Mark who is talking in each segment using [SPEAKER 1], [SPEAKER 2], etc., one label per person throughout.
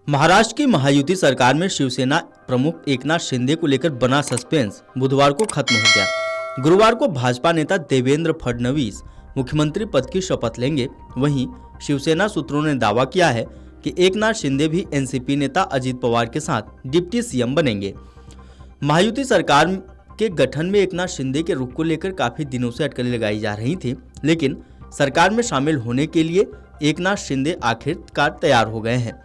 [SPEAKER 1] महाराष्ट्र की महायुति सरकार में शिवसेना प्रमुख एकनाथ शिंदे को लेकर बना सस्पेंस बुधवार को खत्म हो गया। गुरुवार को भाजपा नेता देवेंद्र फडणवीस मुख्यमंत्री पद की शपथ लेंगे। वहीं शिवसेना सूत्रों ने दावा किया है कि एकनाथ शिंदे भी एनसीपी नेता अजित पवार के साथ डिप्टी सीएम बनेंगे। महायुति सरकार के गठन में एकनाथ शिंदे के रुख को लेकर काफी दिनों से अटकलें लगाई जा रही थी, लेकिन सरकार में शामिल होने के लिए एकनाथ शिंदे आखिरकार तैयार हो गए हैं।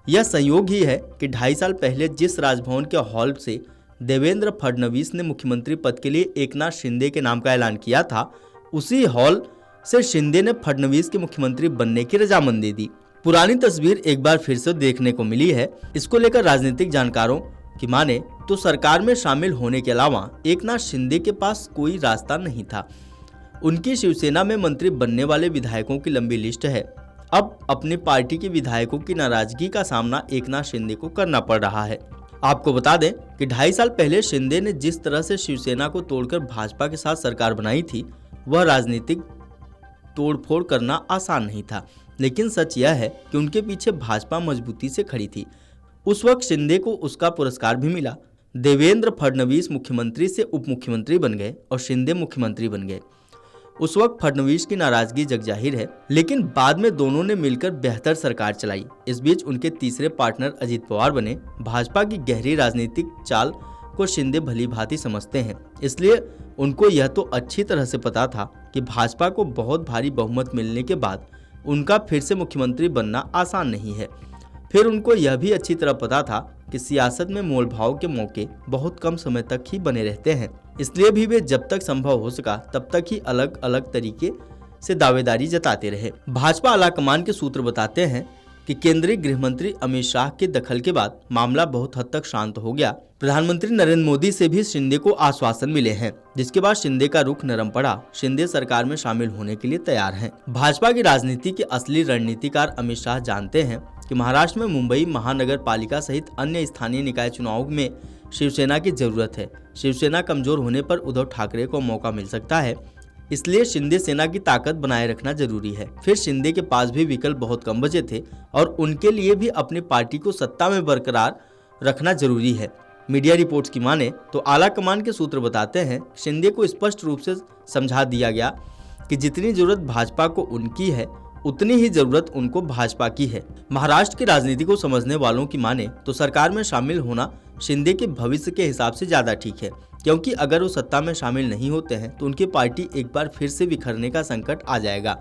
[SPEAKER 1] यह संयोग ही है कि 2.5 साल पहले जिस राजभवन के हॉल से देवेंद्र फडणवीस ने मुख्यमंत्री पद के लिए एकनाथ शिंदे के नाम का ऐलान किया था, उसी हॉल से शिंदे ने फडणवीस के मुख्यमंत्री बनने की रजामंदी दी। पुरानी तस्वीर एक बार फिर से देखने को मिली है। इसको लेकर राजनीतिक जानकारों की माने तो सरकार में शामिल होने के अलावा एकनाथ शिंदे के पास कोई रास्ता नहीं था। उनकी शिवसेना में मंत्री बनने वाले विधायकों की लंबी लिस्ट है। अब अपनी पार्टी के विधायकों की नाराजगी का सामना एकनाथ शिंदे को करना पड़ रहा है। आपको बता दें कि 2.5 साल पहले शिंदे ने जिस तरह से शिवसेना को तोड़कर भाजपा के साथ सरकार बनाई थी, वह राजनीतिक तोड़फोड़ करना आसान नहीं था। लेकिन सच यह है कि उनके पीछे भाजपा मजबूती से खड़ी थी। उस वक्त शिंदे को उसका पुरस्कार भी मिला। देवेंद्र फडणवीस मुख्यमंत्री से उप मुख्यमंत्री बन गए और शिंदे मुख्यमंत्री बन गए। उस वक्त फडणवीस की नाराजगी जगजाहिर है, लेकिन बाद में दोनों ने मिलकर बेहतर सरकार चलाई। इस बीच उनके तीसरे पार्टनर अजित पवार बने। भाजपा की गहरी राजनीतिक चाल को शिंदे भली भांति समझते हैं, इसलिए उनको यह तो अच्छी तरह से पता था कि भाजपा को बहुत भारी बहुमत मिलने के बाद उनका फिर से मुख्यमंत्री बनना आसान नहीं है। फिर उनको यह भी अच्छी तरह पता था कि सियासत में मोलभाव के मौके बहुत कम समय तक ही बने रहते हैं, इसलिए भी वे जब तक संभव हो सका तब तक ही अलग अलग तरीके से दावेदारी जताते रहे। भाजपा आलाकमान के सूत्र बताते हैं कि केंद्रीय गृह मंत्री अमित शाह के दखल के बाद मामला बहुत हद तक शांत हो गया। प्रधानमंत्री नरेंद्र मोदी से भी शिंदे को आश्वासन मिले हैं, जिसके बाद शिंदे का रुख नरम पड़ा। शिंदे सरकार में शामिल होने के लिए तैयार हैं। भाजपा की राजनीति के असली रणनीतिकार अमित शाह जानते हैं कि महाराष्ट्र में मुंबई महानगर पालिका सहित अन्य स्थानीय निकाय चुनावों में शिवसेना की जरूरत है। शिवसेना कमजोर होने पर उद्धव ठाकरे को मौका मिल सकता है, इसलिए शिंदे सेना की ताकत बनाए रखना जरूरी है। फिर शिंदे के पास भी विकल्प बहुत कम बचे थे और उनके लिए भी अपनी पार्टी को सत्ता में बरकरार रखना जरूरी है। मीडिया रिपोर्ट्स की माने तो आला कमान के सूत्र बताते हैं, शिंदे को स्पष्ट रूप से समझा दिया गया कि जितनी जरूरत भाजपा को उनकी है, उतनी ही जरूरत उनको भाजपा की है। महाराष्ट्र की राजनीति को समझने वालों की माने तो सरकार में शामिल होना शिंदे के भविष्य के हिसाब से ज्यादा ठीक है, क्योंकि अगर वो सत्ता में शामिल नहीं होते हैं तो उनकी पार्टी एक बार फिर से बिखरने का संकट आ जाएगा।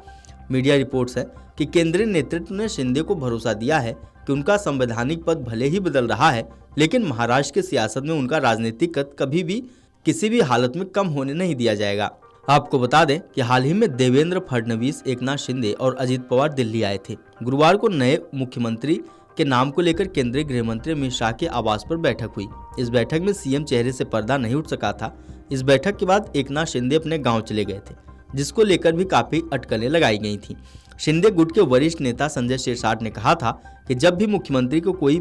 [SPEAKER 1] मीडिया रिपोर्ट्स है कि केंद्रीय नेतृत्व ने शिंदे को भरोसा दिया है कि उनका संवैधानिक पद भले ही बदल रहा है, लेकिन महाराष्ट्र की सियासत में उनका राजनीतिक कद कभी भी किसी भी हालत में कम होने नहीं दिया जाएगा। आपको बता दें कि हाल ही में देवेंद्र फडणवीस, एकनाथ शिंदे और अजित पवार दिल्ली आए थे। गुरुवार को नए मुख्यमंत्री के नाम को लेकर केंद्रीय गृह मंत्री अमित शाह के आवास पर बैठक हुई। इस बैठक में सीएम चेहरे से पर्दा नहीं उठ सका था। इस बैठक के बाद एकनाथ शिंदे अपने गांव चले गए थे, जिसको लेकर भी काफी अटकलें लगाई गई थी। शिंदे गुट के वरिष्ठ नेता संजय शिरसाट ने कहा था कि जब भी मुख्यमंत्री को कोई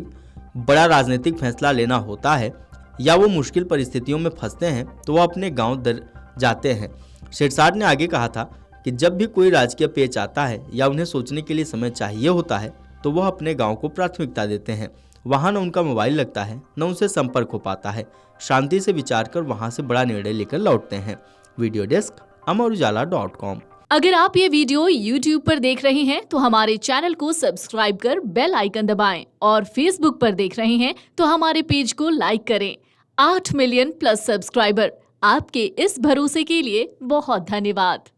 [SPEAKER 1] बड़ा राजनीतिक फैसला लेना होता है या वो मुश्किल परिस्थितियों में फंसते हैं तो वो अपने गाँव जाते हैं। शिरसाट ने आगे कहा था कि जब भी कोई राजकीय पेच आता है या उन्हें सोचने के लिए समय चाहिए होता है तो वह अपने गांव को प्राथमिकता देते हैं। वहां न उनका मोबाइल लगता है, न उनसे संपर्क हो पाता है। शांति से विचार कर वहां से बड़ा निर्णय लेकर लौटते हैं। वीडियो डेस्क अमरउजाला.com।
[SPEAKER 2] अगर आप ये वीडियो YouTube पर देख रहे हैं तो हमारे चैनल को सब्सक्राइब कर बेल आइकन दबाएं और Facebook पर देख रहे हैं तो हमारे पेज को लाइक करें। 8 मिलियन प्लस सब्सक्राइबर, आपके इस भरोसे के लिए बहुत धन्यवाद।